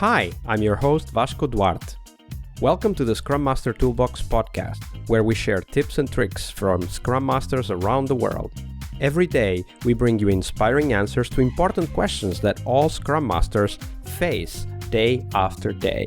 Hi, I'm your host Vasco Duarte. Welcome to the Scrum Master Toolbox podcast, where we share tips and tricks from Scrum Masters around the world. Every day, we bring you inspiring answers to important questions that all Scrum Masters face day after day.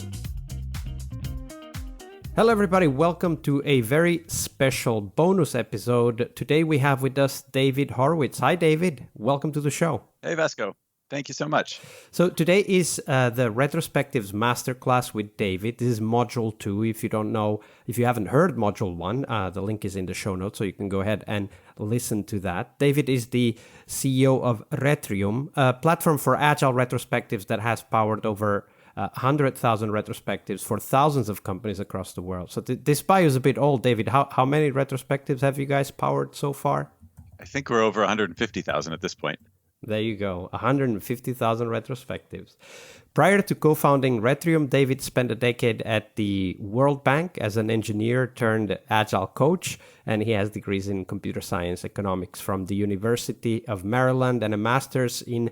Hello everybody, welcome to a very special bonus episode. Today we have with us David Horowitz. Hi David, welcome to the show. Hey Vasco, thank you so much. So today is the Retrospectives Masterclass with David. This is Module 2. If you haven't heard Module 1, the link is in the show notes, so you can go ahead and listen to that. David is the CEO of Retrium, a platform for Agile Retrospectives that has powered over 100,000 retrospectives for thousands of companies across the world. So this bio is a bit old, David. How many retrospectives have you guys powered so far? I think we're over 150,000 at this point. There you go, 150,000 retrospectives. Prior to co-founding Retrium, David spent a decade at the World Bank as an engineer turned agile coach, and he has degrees in computer science economics from the University of Maryland and a master's in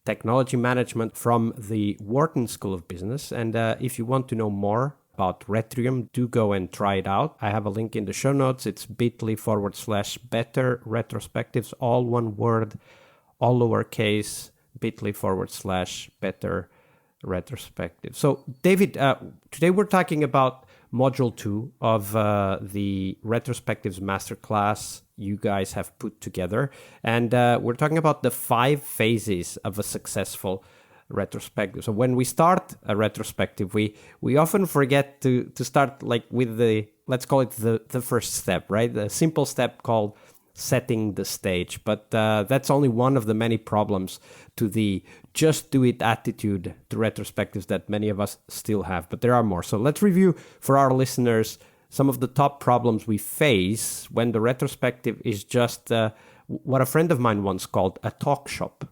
technology management from the Wharton School of Business. And if you want to know more about Retrium, do go and try it out. I have a link in the show notes. It's bit.ly/better retrospectives, all one word, all lowercase, bit.ly/better retrospective. So David, today we're talking about Module 2 of the Retrospectives Masterclass you guys have put together. And we're talking about the 5 phases of a successful retrospective. So when we start a retrospective, we often forget to start like with let's call it the first step, right? The simple step called setting the stage. But that's only one of the many problems to the just do it attitude to retrospectives that many of us still have. But there are more. So let's review for our listeners some of the top problems we face when the retrospective is just what a friend of mine once called a talk shop.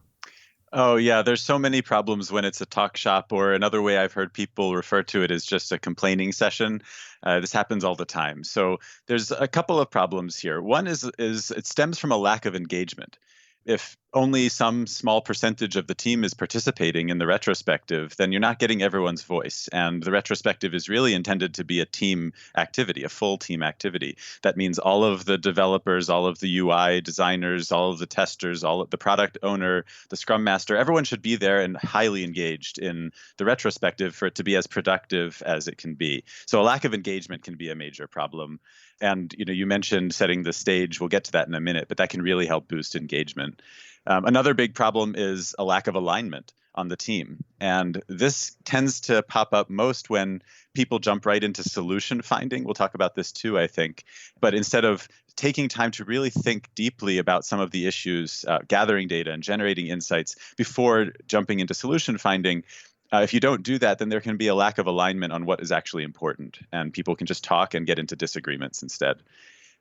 Oh, yeah. There's so many problems when it's a talk shop, or another way I've heard people refer to it is just a complaining session. This happens all the time. So there's a couple of problems here. One is it stems from a lack of engagement. If only some small percentage of the team is participating in the retrospective, then you're not getting everyone's voice. And the retrospective is really intended to be a team activity, a full team activity. That means all of the developers, all of the UI designers, all of the testers, all of the product owner, the Scrum Master, everyone should be there and highly engaged in the retrospective for it to be as productive as it can be. So a lack of engagement can be a major problem. And you mentioned setting the stage. We'll get to that in a minute, but that can really help boost engagement. Another big problem is a lack of alignment on the team. And this tends to pop up most when people jump right into solution finding. We'll talk about this too, I think. But instead of taking time to really think deeply about some of the issues, gathering data and generating insights before jumping into solution finding, if you don't do that, then there can be a lack of alignment on what is actually important, and people can just talk and get into disagreements instead.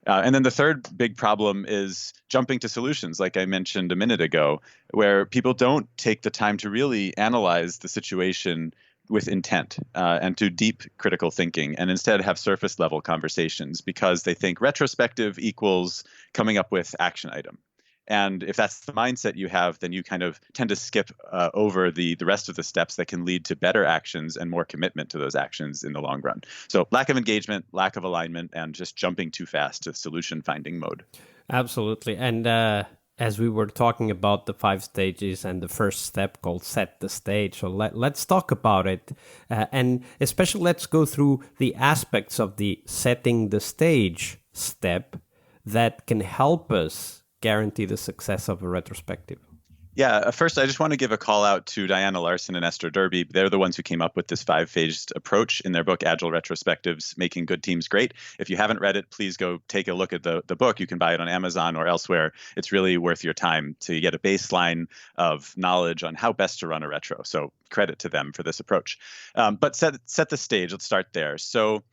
And then the third big problem is jumping to solutions, like I mentioned a minute ago, where people don't take the time to really analyze the situation with intent and do deep critical thinking, and instead have surface level conversations because they think retrospective equals coming up with action item. And if that's the mindset you have, then you kind of tend to skip over the rest of the steps that can lead to better actions and more commitment to those actions in the long run. So lack of engagement, lack of alignment, and just jumping too fast to solution finding mode. Absolutely. And as we were talking about the 5 stages and the first step called set the stage, so let's talk about it. And especially let's go through the aspects of the setting the stage step that can help us guarantee the success of a retrospective. Yeah, first, I just want to give a call out to Diana Larson and Esther Derby. They're the ones who came up with this 5-phased approach in their book, Agile Retrospectives, Making Good Teams Great. If you haven't read it, please go take a look at the book. You can buy it on Amazon or elsewhere. It's really worth your time to get a baseline of knowledge on how best to run a retro. So credit to them for this approach. But set the stage. Let's start there. So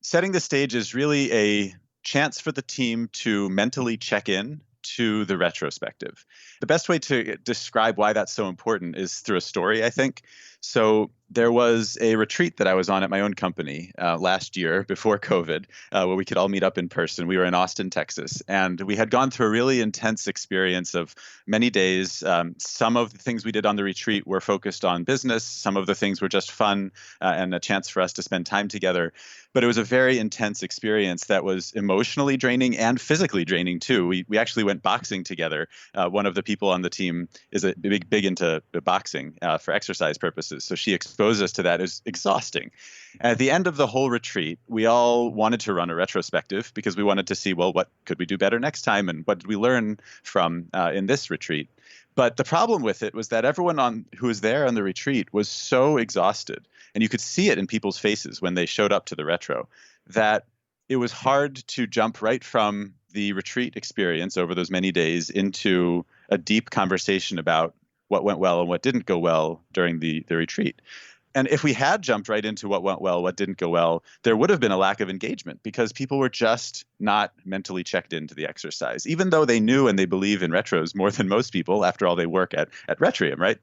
setting the stage is really a chance for the team to mentally check in to the retrospective. The best way to describe why that's so important is through a story, I think. So there was a retreat that I was on at my own company last year before COVID, where we could all meet up in person. We were in Austin, Texas, and we had gone through a really intense experience of many days. Some of the things we did on the retreat were focused on business. Some of the things were just fun and a chance for us to spend time together. But it was a very intense experience that was emotionally draining and physically draining too. We actually went boxing together. One of the people on the team is a big into boxing for exercise purposes. So she exposed us to that. It was exhausting. At the end of the whole retreat, we all wanted to run a retrospective because we wanted to see, well, what could we do better next time? And what did we learn from in this retreat? But the problem with it was that everyone who was there on the retreat was so exhausted, and you could see it in people's faces when they showed up to the retro, that it was hard to jump right from the retreat experience over those many days into a deep conversation about what went well and what didn't go well during the retreat. And if we had jumped right into what went well, what didn't go well, there would have been a lack of engagement because people were just not mentally checked into the exercise, even though they knew and they believe in retros more than most people. After all, they work at Retrium, right?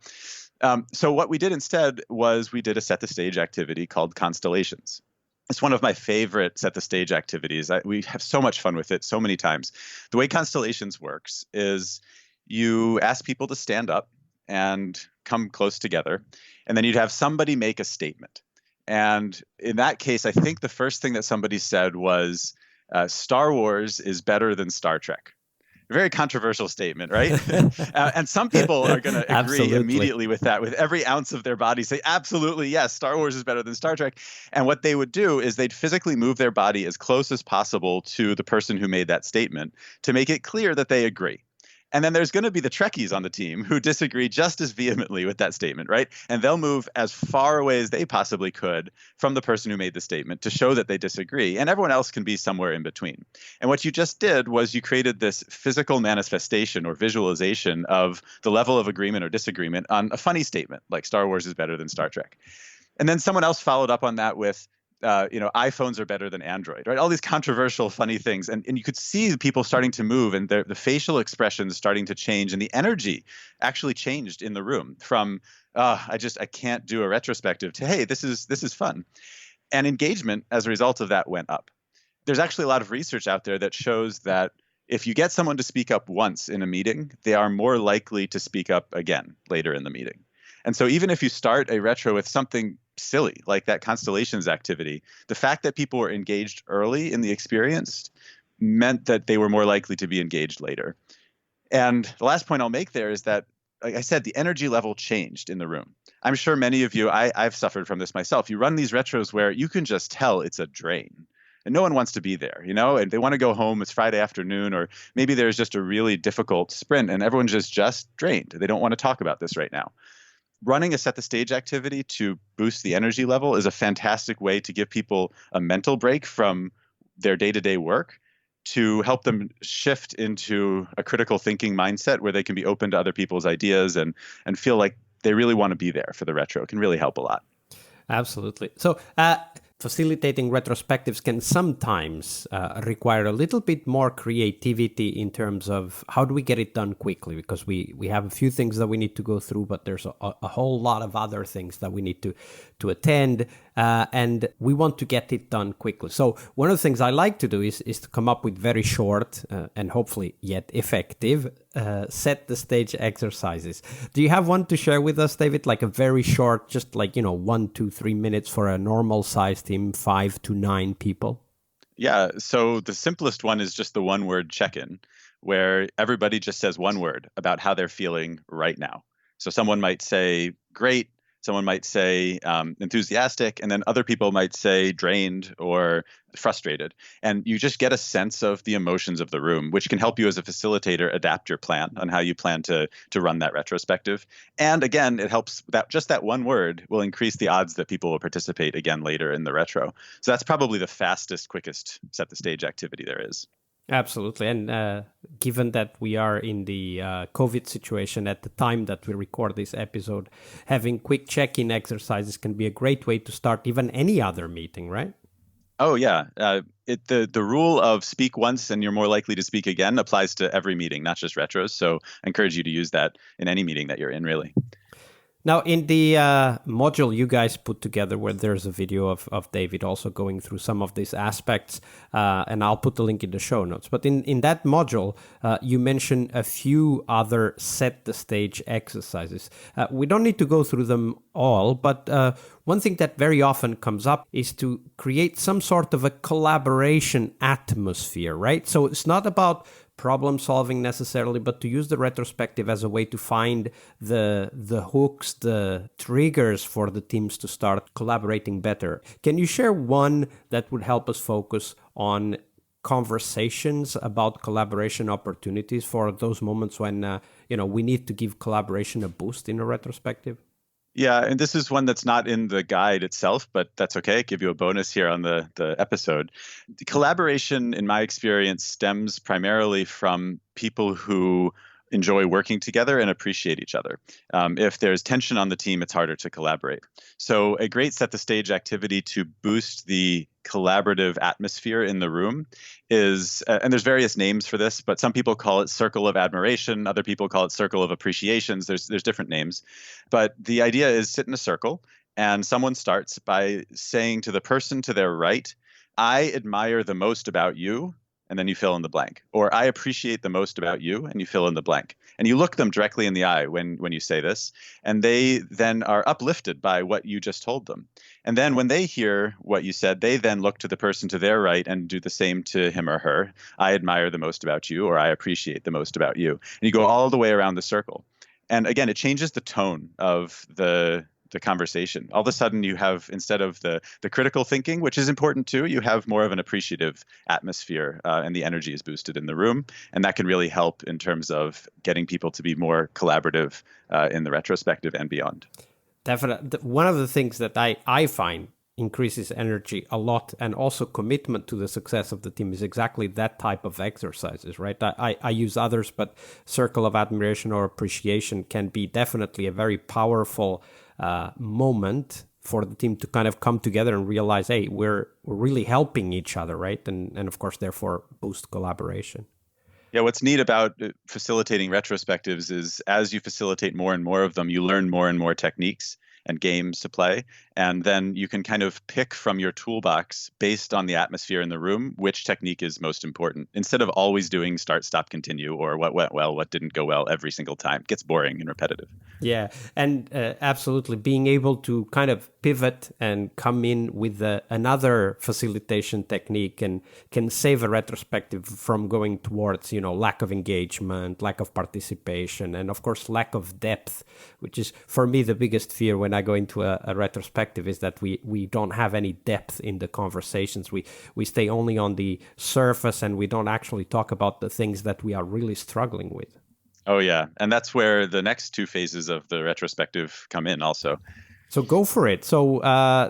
So what we did instead was we did a set the stage activity called Constellations. It's one of my favorite set the stage activities. We have so much fun with it so many times. The way Constellations works is you ask people to stand up and come close together, and then you'd have somebody make a statement. And in that case, I think the first thing that somebody said was, Star Wars is better than Star Trek. A very controversial statement, right? And some people are going to agree immediately with that, with every ounce of their body, say, absolutely, yes, Star Wars is better than Star Trek. And what they would do is they'd physically move their body as close as possible to the person who made that statement to make it clear that they agree. And then there's going to be the Trekkies on the team who disagree just as vehemently with that statement, right? And they'll move as far away as they possibly could from the person who made the statement to show that they disagree. And everyone else can be somewhere in between. And what you just did was you created this physical manifestation or visualization of the level of agreement or disagreement on a funny statement, like Star Wars is better than Star Trek. And then someone else followed up on that with, iPhones are better than Android, right? All these controversial, funny things. And you could see people starting to move and the facial expressions starting to change, and the energy actually changed in the room from, I can't do a retrospective to, hey, this is fun. And engagement as a result of that went up. There's actually a lot of research out there that shows that if you get someone to speak up once in a meeting, they are more likely to speak up again later in the meeting. And so even if you start a retro with something silly like that Constellations activity, the fact that people were engaged early in the experience meant that they were more likely to be engaged later. And the last point I'll make there is that, like I said, the energy level changed in the room. I'm sure many of you, I've suffered from this myself. You run these retros where you can just tell it's a drain. And no one wants to be there, and they want to go home. It's Friday afternoon, or maybe there's just a really difficult sprint and everyone's just drained. They don't want to talk about this right now. Running a set the stage activity to boost the energy level is a fantastic way to give people a mental break from their day-to-day work to help them shift into a critical thinking mindset where they can be open to other people's ideas and feel like they really want to be there for the retro. It can really help a lot. Absolutely. So facilitating retrospectives can sometimes require a little bit more creativity in terms of how do we get it done quickly, because we have a few things that we need to go through, but there's a whole lot of other things that we need to attend, and we want to get it done quickly. So one of the things I like to do is to come up with very short and hopefully yet effective set the stage exercises. Do you have one to share with us, David? Like a very short, just like 1, 2, 3 minutes for a normal size team, 5 to 9 people? Yeah. So the simplest one is just the one word check-in, where everybody just says one word about how they're feeling right now. So someone might say great, someone might say enthusiastic, and then other people might say drained or frustrated. And you just get a sense of the emotions of the room, which can help you as a facilitator adapt your plan on how you plan to run that retrospective. And again, it helps that just that one word will increase the odds that people will participate again later in the retro. So that's probably the fastest, quickest set the stage activity there is. Absolutely. And given that we are in the COVID situation at the time that we record this episode, having quick check-in exercises can be a great way to start even any other meeting, right? Oh, yeah. The rule of speak once and you're more likely to speak again applies to every meeting, not just retros. So I encourage you to use that in any meeting that you're in, really. Now, in the module you guys put together, where there's a video of David also going through some of these aspects, and I'll put the link in the show notes. But in that module, you mention a few other set the stage exercises. We don't need to go through them all, but one thing that very often comes up is to create some sort of a collaboration atmosphere, right? So it's not about problem solving necessarily, but to use the retrospective as a way to find the hooks, the triggers for the teams to start collaborating better. Can you share one that would help us focus on conversations about collaboration opportunities for those moments when we need to give collaboration a boost in a retrospective? Yeah, and this is one that's not in the guide itself, but that's okay. Give you a bonus here on the episode. The collaboration, in my experience, stems primarily from people who enjoy working together and appreciate each other. If there's tension on the team, it's harder to collaborate. So a great set the stage activity to boost the collaborative atmosphere in the room is, and there's various names for this, but some people call it circle of admiration. Other people call it circle of appreciations. There's different names. But the idea is sit in a circle and someone starts by saying to the person to their right, I admire the most about you, and then you fill in the blank. Or I appreciate the most about you, and you fill in the blank. And you look them directly in the eye when you say this, and they then are uplifted by what you just told them. And then when they hear what you said, they then look to the person to their right and do the same to him or her. I admire the most about you, or I appreciate the most about you. And you go all the way around the circle. And again, it changes the tone of the conversation. All of a sudden you have, instead of the critical thinking, which is important too, you have more of an appreciative atmosphere, and the energy is boosted in the room. And that can really help in terms of getting people to be more collaborative in the retrospective and beyond. Definitely. One of the things that I find increases energy a lot and also commitment to the success of the team is exactly that type of exercises, right? I use others, but circle of admiration or appreciation can be definitely a very powerful moment for the team to kind of come together and realize, hey, we're really helping each other, right? And of course, therefore, boost collaboration. Yeah, what's neat about facilitating retrospectives is as you facilitate more and more of them, you learn more and more techniques and games to play. And then you can kind of pick from your toolbox based on the atmosphere in the room, which technique is most important, instead of always doing start, stop, continue, or what went well, what didn't go well every single time. It gets boring and repetitive. Yeah, and absolutely being able to kind of pivot and come in with another facilitation technique and can save a retrospective from going towards, lack of engagement, lack of participation, and of course, lack of depth, which is for me the biggest fear when I go into a retrospective is that we don't have any depth in the conversations. We stay only on the surface and we don't actually talk about the things that we are really struggling with. Oh, yeah. And that's where the next two phases of the retrospective come in also. So go for it. So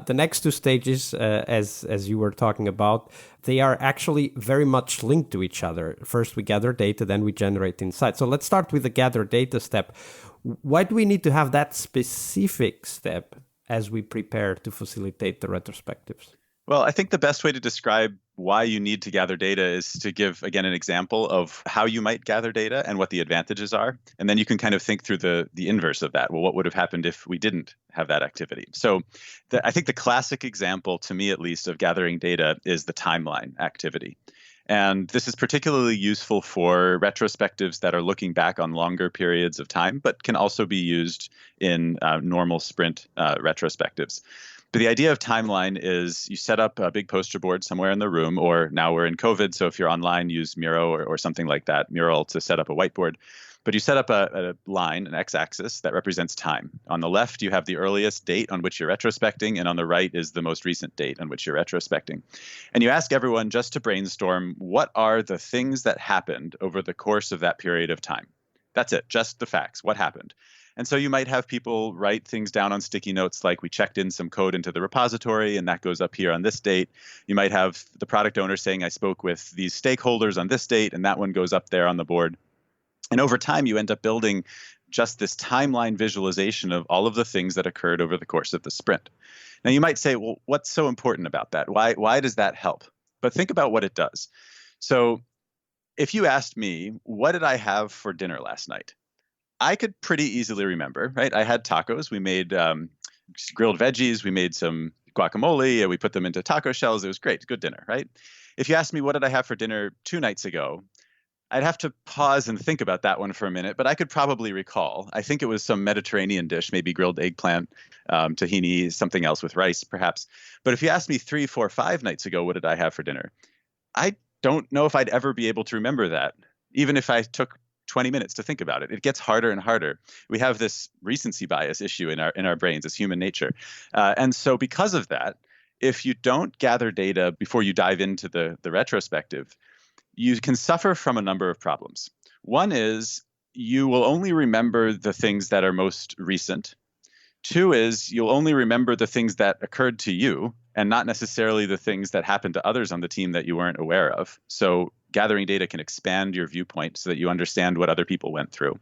the next two stages, as you were talking about, they are actually very much linked to each other. First, we gather data, then we generate insights. So let's start with the gather data step. Why do we need to have that specific step as we prepare to facilitate the retrospectives? Well, I think the best way to describe why you need to gather data is to give, again, an example of how you might gather data and what the advantages are. And then you can kind of think through the inverse of that. Well, what would have happened if we didn't have that activity? So I think the classic example, to me at least, of gathering data is the timeline activity. And this is particularly useful for retrospectives that are looking back on longer periods of time, but can also be used in normal sprint retrospectives. But the idea of timeline is you set up a big poster board somewhere in the room, or now we're in COVID, so if you're online, use Miro or something like that, Mural, to set up a whiteboard. But you set up a line, an x-axis, that represents time. On the left, you have the earliest date on which you're retrospecting, and on the right is the most recent date on which you're retrospecting. And you ask everyone just to brainstorm, what are the things that happened over the course of that period of time? That's it, just the facts, what happened? And so you might have people write things down on sticky notes like we checked in some code into the repository and that goes up here on this date. You might have the product owner saying I spoke with these stakeholders on this date and that one goes up there on the board. And over time, you end up building just this timeline visualization of all of the things that occurred over the course of the sprint. Now, you might say, well, what's so important about that? Why does that help? But think about what it does. So if you asked me, what did I have for dinner last night? I could pretty easily remember, right? I had tacos. We made grilled veggies. We made some guacamole. We put them into taco shells. It was great. Good dinner, right? If you asked me what did I have for dinner 2 nights ago, I'd have to pause and think about that one for a minute, but I could probably recall. I think it was some Mediterranean dish, maybe grilled eggplant, tahini, something else with rice, perhaps. But if you asked me 3, 4, 5 nights ago, what did I have for dinner? I don't know if I'd ever be able to remember that, even if I took 20 minutes to think about it. It gets harder and harder. We have this recency bias issue in our brains. It's human nature. And so because of that, if you don't gather data before you dive into the retrospective, you can suffer from a number of problems. One is you will only remember the things that are most recent. Two is you'll only remember the things that occurred to you and not necessarily the things that happened to others on the team that you weren't aware of. So gathering data can expand your viewpoint so that you understand what other people went through.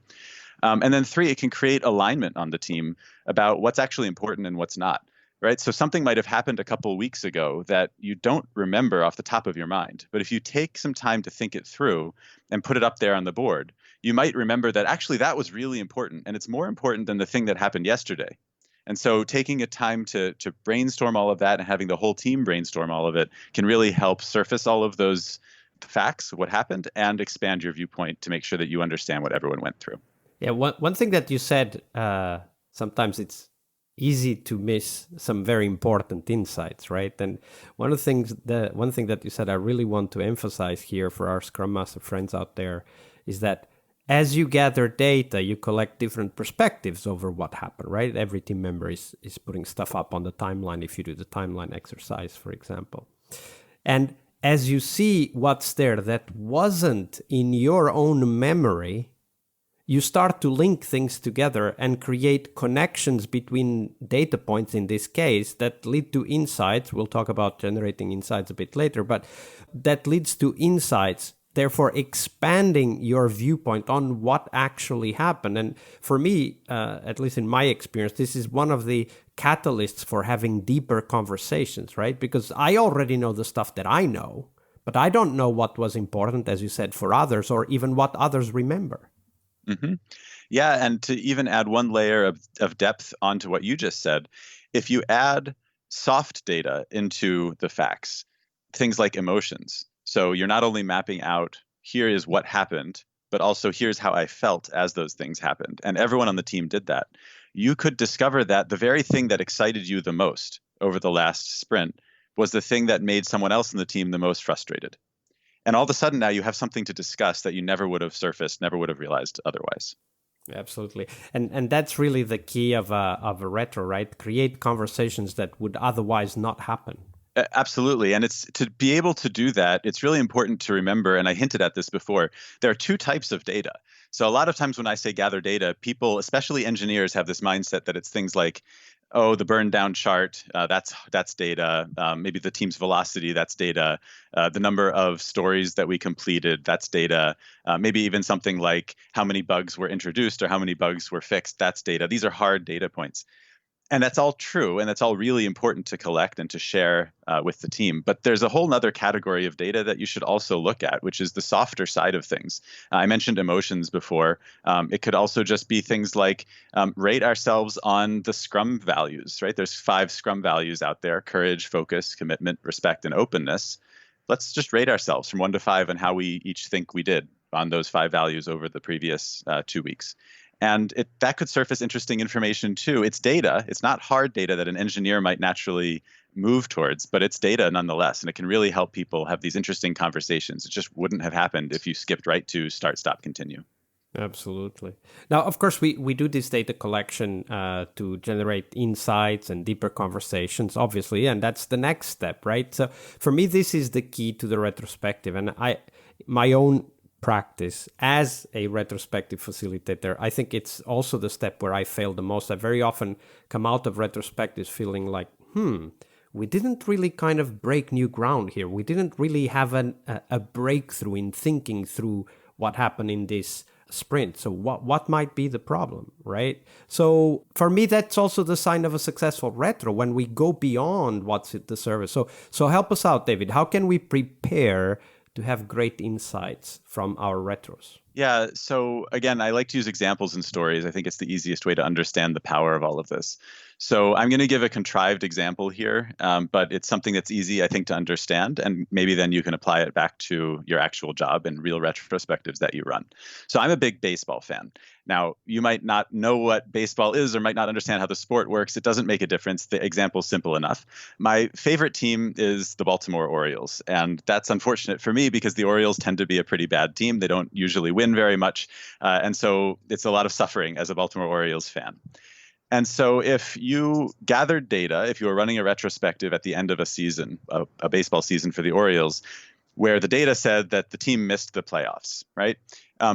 And then three, it can create alignment on the team about what's actually important and what's not. Right. So something might have happened a couple of weeks ago that you don't remember off the top of your mind. But if you take some time to think it through and put it up there on the board, you might remember that actually that was really important. And it's more important than the thing that happened yesterday. And so taking a time to brainstorm all of that and having the whole team brainstorm all of it can really help surface all of those facts, what happened, and expand your viewpoint to make sure that you understand what everyone went through. Yeah, one thing that you said, sometimes it's easy to miss some very important insights, right? And one thing that you said I really want to emphasize here for our Scrum Master friends out there is that as you gather data, you collect different perspectives over what happened, right? Every team member is putting stuff up on the timeline if you do the timeline exercise, for example. And as you see what's there that wasn't in your own memory, you start to link things together and create connections between data points in this case that lead to insights. We'll talk about generating insights a bit later, but that leads to insights, therefore expanding your viewpoint on what actually happened. And for me, at least in my experience, this is one of the catalysts for having deeper conversations, right? Because I already know the stuff that I know, but I don't know what was important, as you said, for others, or even what others remember. Mm-hmm. Yeah, and to even add one layer of depth onto what you just said, if you add soft data into the facts, things like emotions. So you're not only mapping out, here is what happened, but also here's how I felt as those things happened. And everyone on the team did that. You could discover that the very thing that excited you the most over the last sprint was the thing that made someone else in the team the most frustrated. And all of a sudden now you have something to discuss that you never would have surfaced, never would have realized otherwise. Absolutely. And that's really the key of a retro, right? Create conversations that would otherwise not happen. Absolutely. And it's to be able to do that, it's really important to remember, and I hinted at this before, there are two types of data. So a lot of times when I say gather data, people, especially engineers, have this mindset that it's things like, oh, the burn down chart, that's data. Maybe the team's velocity, that's data. The number of stories that we completed, that's data. Maybe even something like how many bugs were introduced or how many bugs were fixed, that's data. These are hard data points. And that's all true, and that's all really important to collect and to share with the team. But there's a whole other category of data that you should also look at, which is the softer side of things. I mentioned emotions before. It could also just be things like rate ourselves on the Scrum values, right? There's 5 Scrum values out there: courage, focus, commitment, respect, and openness. Let's just rate ourselves from 1 to 5 on how we each think we did on those 5 values over the previous 2 weeks. And that could surface interesting information too. It's data. It's not hard data that an engineer might naturally move towards, but it's data nonetheless. And it can really help people have these interesting conversations. It just wouldn't have happened if you skipped right to start, stop, continue. Absolutely. Now, of course, we do this data collection to generate insights and deeper conversations, obviously, and that's the next step, right? So for me, this is the key to the retrospective. And my own practice as a retrospective facilitator, I think it's also the step where I fail the most. I very often come out of retrospectives feeling like, we didn't really kind of break new ground here. We didn't really have a breakthrough in thinking through what happened in this sprint. So what might be the problem, right? So for me, that's also the sign of a successful retro, when we go beyond what's at the surface. So help us out, David. How can we prepare to have great insights from our retros? Yeah. So again, I like to use examples and stories. I think it's the easiest way to understand the power of all of this. So I'm going to give a contrived example here, but it's something that's easy, I think, to understand. And maybe then you can apply it back to your actual job and real retrospectives that you run. So I'm a big baseball fan. Now, you might not know what baseball is or might not understand how the sport works. It doesn't make a difference. The example's simple enough. My favorite team is the Baltimore Orioles. And that's unfortunate for me because the Orioles tend to be a pretty bad team. They don't usually win very much. And so it's a lot of suffering as a Baltimore Orioles fan. And so if you gathered data, if you were running a retrospective at the end of a season, a baseball season for the Orioles, where the data said that the team missed the playoffs, right?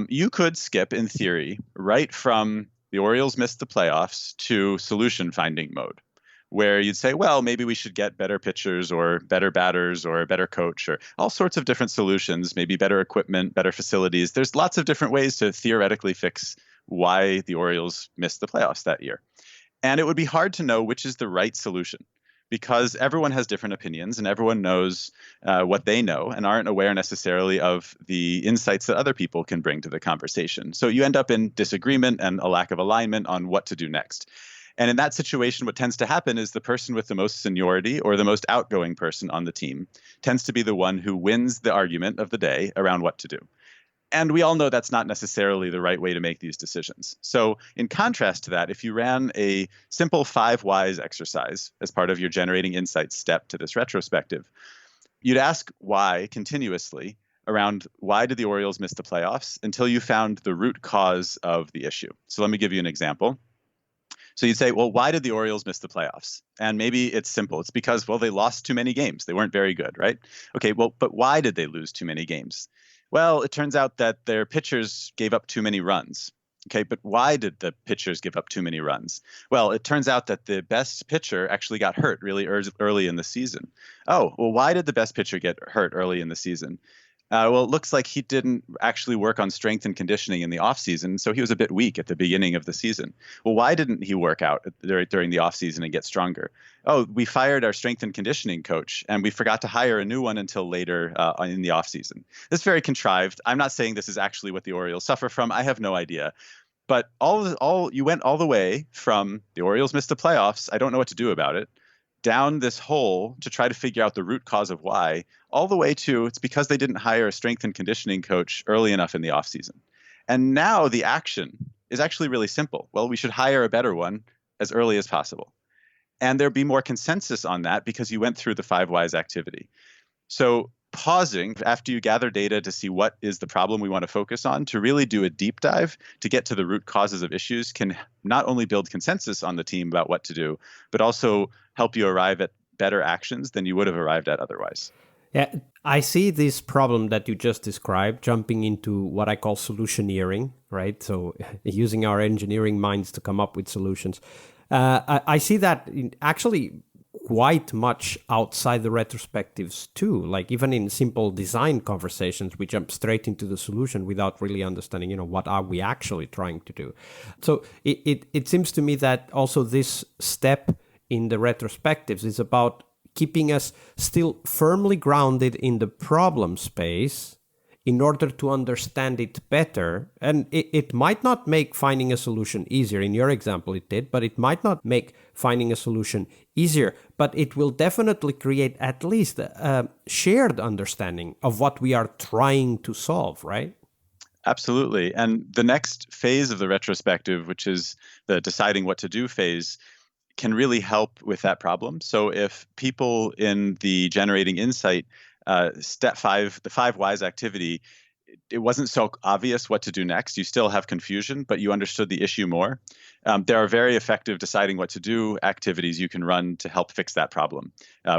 You could skip, in theory, right from the Orioles missed the playoffs to solution finding mode, where you'd say, well, maybe we should get better pitchers or better batters or a better coach or all sorts of different solutions, maybe better equipment, better facilities. There's lots of different ways to theoretically fix why the Orioles missed the playoffs that year. And it would be hard to know which is the right solution because everyone has different opinions and everyone knows what they know and aren't aware necessarily of the insights that other people can bring to the conversation. So you end up in disagreement and a lack of alignment on what to do next. And in that situation, what tends to happen is the person with the most seniority or the most outgoing person on the team tends to be the one who wins the argument of the day around what to do. And we all know that's not necessarily the right way to make these decisions. So in contrast to that, if you ran a simple 5 whys exercise as part of your generating insights step to this retrospective, you'd ask why continuously around why did the Orioles miss the playoffs until you found the root cause of the issue. So let me give you an example. So you'd say, well, why did the Orioles miss the playoffs? And maybe it's simple. It's because, well, they lost too many games. They weren't very good, right? Okay, well, but why did they lose too many games? Well, it turns out that their pitchers gave up too many runs. Okay, but why did the pitchers give up too many runs? Well, it turns out that the best pitcher actually got hurt really early in the season. Oh, well, why did the best pitcher get hurt early in the season? Well, it looks like he didn't actually work on strength and conditioning in the offseason, so he was a bit weak at the beginning of the season. Well, why didn't he work out during the offseason and get stronger? Oh, we fired our strength and conditioning coach, and we forgot to hire a new one until later in the offseason. This is very contrived. I'm not saying this is actually what the Orioles suffer from. I have no idea. But you went all the way from the Orioles missed the playoffs. I don't know what to do about it, down this hole to try to figure out the root cause of why, all the way to it's because they didn't hire a strength and conditioning coach early enough in the offseason. And now the action is actually really simple. Well, we should hire a better one as early as possible. And there'd be more consensus on that because you went through the 5 whys activity. So pausing after you gather data to see what is the problem we want to focus on, to really do a deep dive to get to the root causes of issues can not only build consensus on the team about what to do, but also help you arrive at better actions than you would have arrived at otherwise. Yeah, I see this problem that you just described jumping into what I call solutioneering, right? So using our engineering minds to come up with solutions. I see that actually quite much outside the retrospectives too. Like even in simple design conversations, we jump straight into the solution without really understanding, what are we actually trying to do? So it seems to me that also this step in the retrospectives is about keeping us still firmly grounded in the problem space in order to understand it better. And it might not make finding a solution easier. In your example, it did, but it might not make finding a solution easier. But it will definitely create at least a shared understanding of what we are trying to solve, right? Absolutely. And the next phase of the retrospective, which is the deciding what to do phase, can really help with that problem. So if people in the generating insight step 5, the 5 whys activity, it wasn't so obvious what to do next. You still have confusion, but you understood the issue more. There are very effective deciding what to do activities you can run to help fix that problem,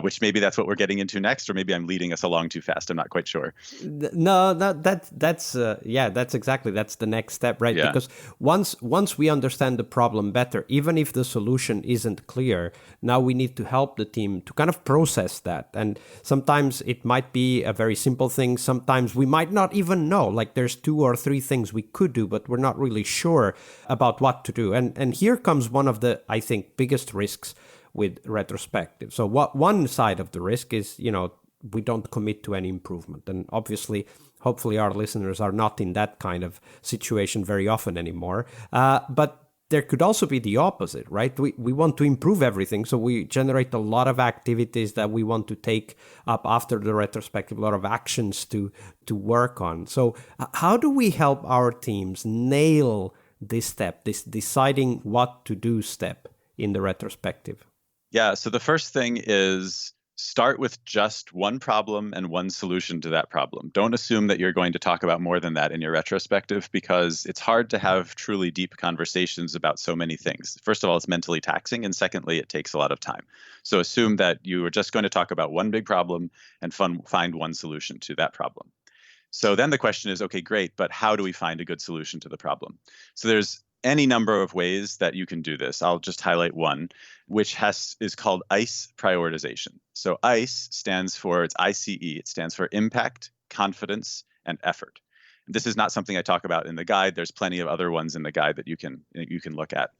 which maybe that's what we're getting into next, or maybe I'm leading us along too fast. I'm not quite sure. No, that's the next step, right? Yeah. Because once we understand the problem better, even if the solution isn't clear, now we need to help the team to kind of process that. And sometimes it might be a very simple thing. Sometimes we might not even know, like there's 2 or 3 things we could do, but we're not really sure about what to do. And here comes one of the, I think, biggest risks with retrospective. So one side of the risk is, we don't commit to any improvement. And obviously, hopefully our listeners are not in that kind of situation very often anymore. But there could also be the opposite, right? We want to improve everything. So we generate a lot of activities that we want to take up after the retrospective, a lot of actions to work on. So how do we help our teams nail this step, this deciding what to do step in the retrospective? Yeah, so the first thing is start with just one problem and one solution to that problem. Don't assume that you're going to talk about more than that in your retrospective, because it's hard to have truly deep conversations about so many things. First of all, it's mentally taxing, and secondly, it takes a lot of time. So assume that you are just going to talk about one big problem and find one solution to that problem. So then the question is, okay, great, but how do we find a good solution to the problem? So there's any number of ways that you can do this. I'll just highlight one, which is called ICE prioritization. So ICE stands for, it's ICE, it stands for impact, confidence, and effort. This is not something I talk about in the guide. There's plenty of other ones in the guide that you can look at.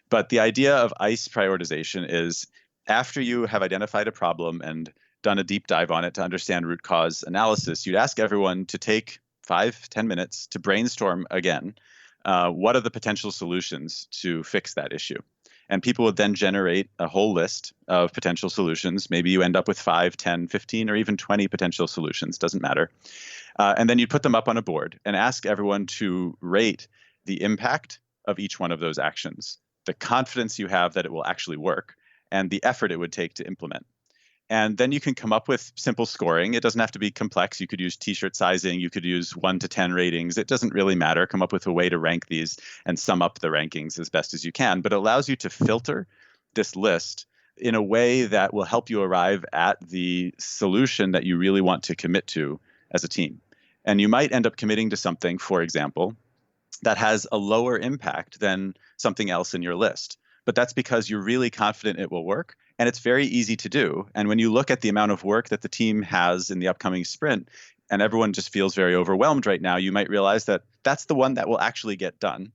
But the idea of ICE prioritization is, after you have identified a problem and done a deep dive on it to understand root cause analysis, you'd ask everyone to take 5-10 minutes to brainstorm again. What are the potential solutions to fix that issue? And people would then generate a whole list of potential solutions. Maybe you end up with 5, 10, 15, or even 20 potential solutions, doesn't matter. And then you put them up on a board and ask everyone to rate the impact of each one of those actions, the confidence you have that it will actually work, and the effort it would take to implement. And then you can come up with simple scoring. It doesn't have to be complex. You could use t-shirt sizing. You could use 1 to 10 ratings. It doesn't really matter. Come up with a way to rank these and sum up the rankings as best as you can. But it allows you to filter this list in a way that will help you arrive at the solution that you really want to commit to as a team. And you might end up committing to something, for example, that has a lower impact than something else in your list. But that's because you're really confident it will work, and it's very easy to do. And when you look at the amount of work that the team has in the upcoming sprint, and everyone just feels very overwhelmed right now, you might realize that that's the one that will actually get done.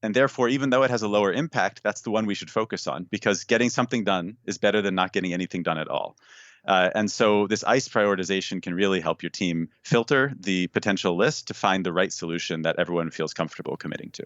And therefore, even though it has a lower impact, that's the one we should focus on, because getting something done is better than not getting anything done at all. And so this ICE prioritization can really help your team filter the potential list to find the right solution that everyone feels comfortable committing to.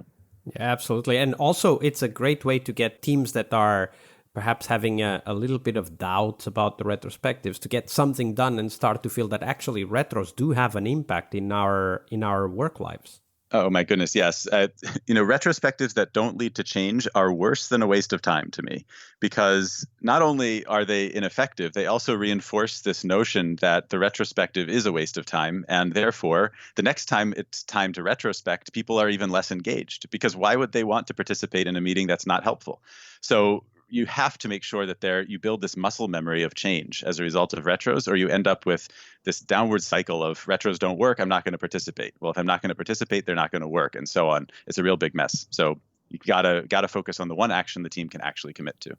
Yeah, absolutely. And also, it's a great way to get teams that are perhaps having a little bit of doubt about the retrospectives to get something done and start to feel that actually retros do have an impact in our work lives. Oh my goodness, yes. Retrospectives that don't lead to change are worse than a waste of time to me, because not only are they ineffective, they also reinforce this notion that the retrospective is a waste of time, and therefore the next time it's time to retrospect, people are even less engaged, because why would they want to participate in a meeting that's not helpful? So you have to make sure that you build this muscle memory of change as a result of retros, or you end up with this downward cycle of retros don't work, I'm not going to participate. Well, if I'm not going to participate, they're not going to work, and so on. It's a real big mess. So you gotta focus on the one action the team can actually commit to.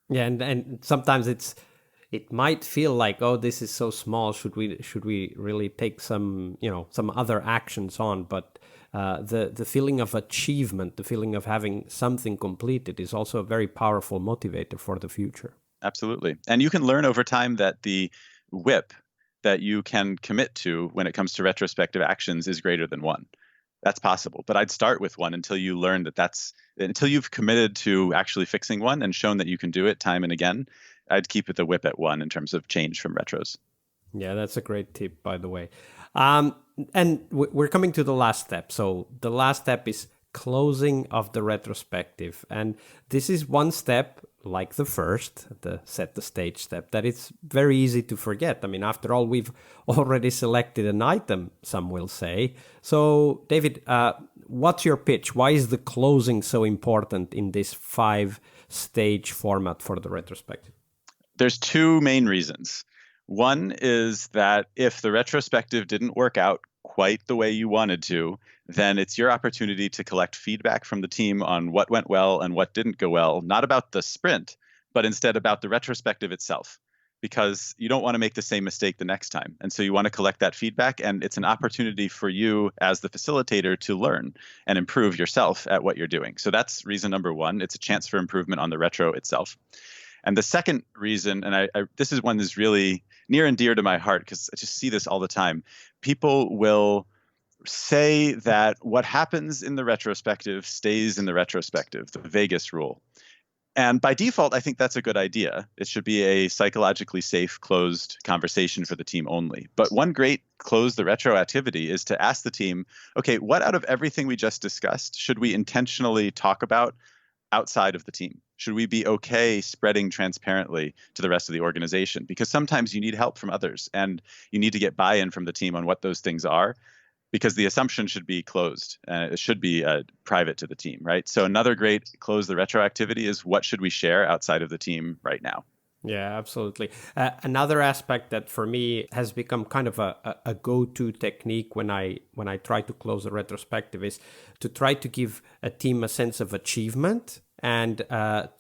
Yeah, and sometimes it might feel like, oh, this is so small. Should we really take some other actions on? But the feeling of achievement, the feeling of having something completed, is also a very powerful motivator for the future. Absolutely. And you can learn over time that the WIP that you can commit to when it comes to retrospective actions is greater than 1. That's possible. But I'd start with 1 until you learn until you've committed to actually fixing one and shown that you can do it time and again. I'd keep the WIP at 1 in terms of change from retros. Yeah, that's a great tip, by the way. And we're coming to the last step. So the last step is closing of the retrospective. And this is one step, like the first, the set the stage step, that it's very easy to forget. I mean, after all, we've already selected an item, some will say. So, David, what's your pitch? Why is the closing so important in this 5-stage format for the retrospective? There's 2 main reasons. One is that if the retrospective didn't work out quite the way you wanted to, then it's your opportunity to collect feedback from the team on what went well and what didn't go well, not about the sprint, but instead about the retrospective itself, because you don't want to make the same mistake the next time. And so you want to collect that feedback, and it's an opportunity for you as the facilitator to learn and improve yourself at what you're doing. So that's reason number 1. It's a chance for improvement on the retro itself. And the second reason, and this is one that's really near and dear to my heart because I just see this all the time. People will say that what happens in the retrospective stays in the retrospective, the Vegas rule. And by default, I think that's a good idea. It should be a psychologically safe, closed conversation for the team only. But one great close the retro activity is to ask the team, okay, what out of everything we just discussed should we intentionally talk about outside of the team? Should we be okay spreading transparently to the rest of the organization? Because sometimes you need help from others and you need to get buy-in from the team on what those things are, because the assumption should be closed. It should be private to the team, right? So another great close the retro activity is what should we share outside of the team right now? Yeah, absolutely. Another aspect that for me has become kind of a go-to technique when I try to close a retrospective is to try to give a team a sense of achievement and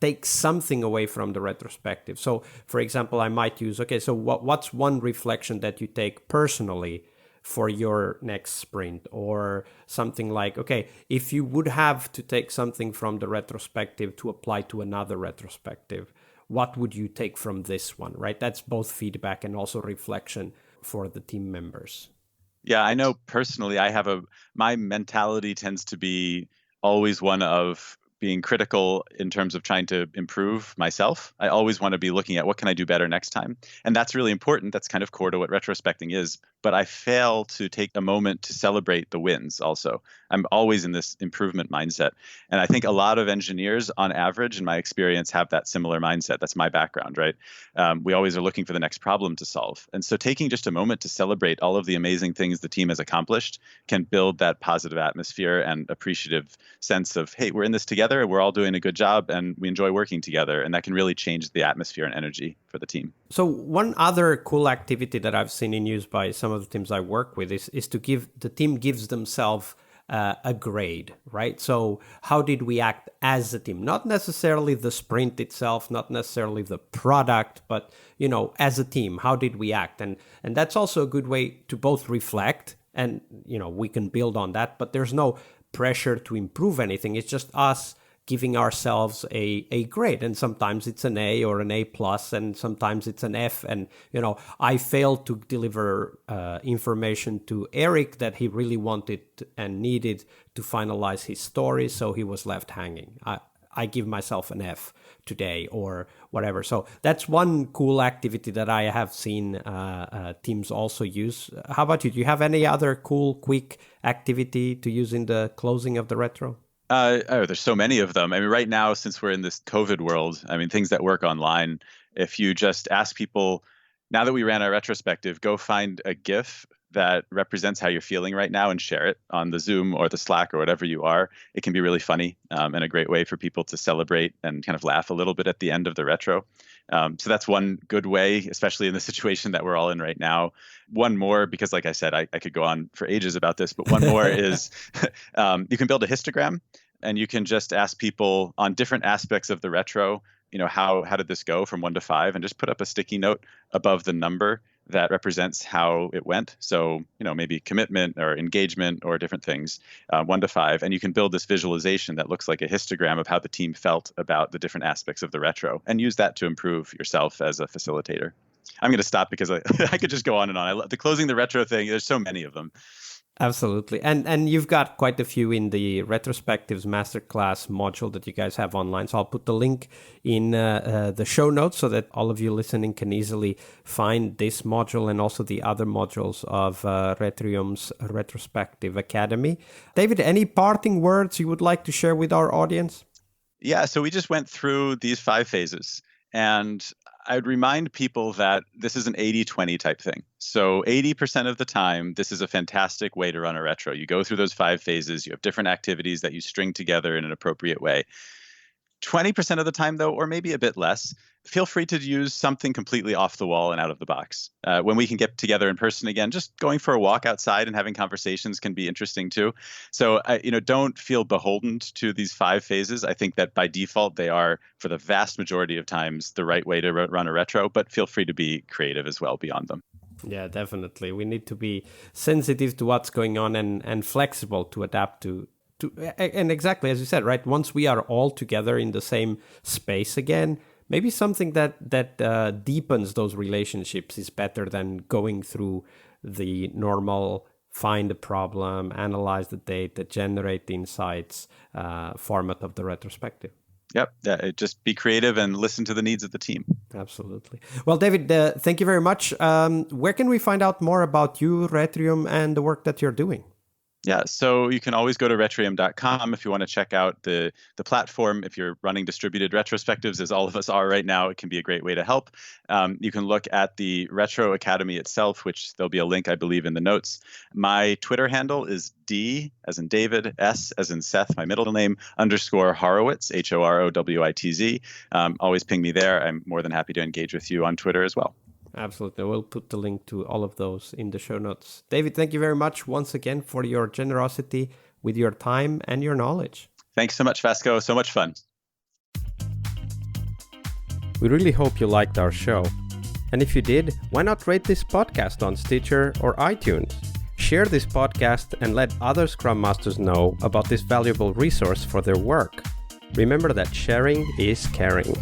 take something away from the retrospective. So, for example, I might use, okay, so what's one reflection that you take personally for your next sprint, or something like, okay, if you would have to take something from the retrospective to apply to another retrospective, what would you take from this one, right? That's both feedback and also reflection for the team members. Yeah, I know personally, my mentality tends to be always one of being critical in terms of trying to improve myself. I always want to be looking at what can I do better next time. And that's really important. That's kind of core to what retrospecting is. But I fail to take a moment to celebrate the wins also. I'm always in this improvement mindset. And I think a lot of engineers on average, in my experience, have that similar mindset. That's my background, right? We always are looking for the next problem to solve. And so taking just a moment to celebrate all of the amazing things the team has accomplished can build that positive atmosphere and appreciative sense of, hey, we're in this together. We're all doing a good job and we enjoy working together. And that can really change the atmosphere and energy for the team. So one other cool activity that I've seen in use by some of the teams I work with is to give the team gives themselves a grade, right? So how did we act as a team? Not necessarily the sprint itself, not necessarily the product, but, as a team, how did we act? And that's also a good way to both reflect and, we can build on that, but there's no pressure to improve anything. It's just us giving ourselves a grade, and sometimes it's an A or an A plus, and sometimes it's an F. And I failed to deliver information to Eric that he really wanted and needed to finalize his story, so he was left hanging. I give myself an F today or whatever. So that's one cool activity that I have seen teams also use. How about you? Do you have any other cool, quick activity to use in the closing of the retro? There's so many of them. I mean, right now, since we're in this COVID world, things that work online, if you just ask people, now that we ran our retrospective, go find a GIF that represents how you're feeling right now and share it on the Zoom or the Slack or whatever you are. It can be really funny and a great way for people to celebrate and kind of laugh a little bit at the end of the retro. So that's one good way, especially in the situation that we're all in right now. One more, because like I said, I could go on for ages about this, but one more is you can build a histogram and you can just ask people on different aspects of the retro, how did this go from 1 to 5, and just put up a sticky note above the number that represents how it went. So, maybe commitment or engagement or different things, 1 to 5. And you can build this visualization that looks like a histogram of how the team felt about the different aspects of the retro and use that to improve yourself as a facilitator. I'm going to stop because I could just go on and on. I love the closing the retro thing. There's so many of them. Absolutely. And you've got quite a few in the Retrospectives Masterclass module that you guys have online. So I'll put the link in the show notes so that all of you listening can easily find this module and also the other modules of Retrium's Retrospective Academy. David, any parting words you would like to share with our audience? Yeah, so we just went through these 5 phases. And I would remind people that this is an 80-20 type thing. So 80% of the time, this is a fantastic way to run a retro. You go through those 5 phases. You have different activities that you string together in an appropriate way. 20% of the time, though, or maybe a bit less, feel free to use something completely off the wall and out of the box. When we can get together in person again, just going for a walk outside and having conversations can be interesting too. So, don't feel beholden to these 5 phases. I think that by default, they are, for the vast majority of times, the right way to run a retro, but feel free to be creative as well beyond them. Yeah, definitely. We need to be sensitive to what's going on and flexible to adapt to. And exactly as you said, right? Once we are all together in the same space again, maybe something that deepens those relationships is better than going through the normal find the problem, analyze the data, generate the insights format of the retrospective. Yep. Yeah, just be creative and listen to the needs of the team. Absolutely. Well, David, thank you very much. Where can we find out more about you, Retrium, and the work that you're doing? Yeah, so you can always go to retrium.com if you want to check out the platform. If you're running distributed retrospectives, as all of us are right now, it can be a great way to help. You can look at the Retro Academy itself, which there'll be a link, I believe, in the notes. My Twitter handle is D, as in David, S, as in Seth, my middle name, _ Horowitz, Horowitz. Always ping me there. I'm more than happy to engage with you on Twitter as well. Absolutely. We'll put the link to all of those in the show notes. David, thank you very much once again for your generosity with your time and your knowledge. Thanks so much, Vasco. So much fun. We really hope you liked our show. And if you did, why not rate this podcast on Stitcher or iTunes? Share this podcast and let other Scrum Masters know about this valuable resource for their work. Remember that sharing is caring.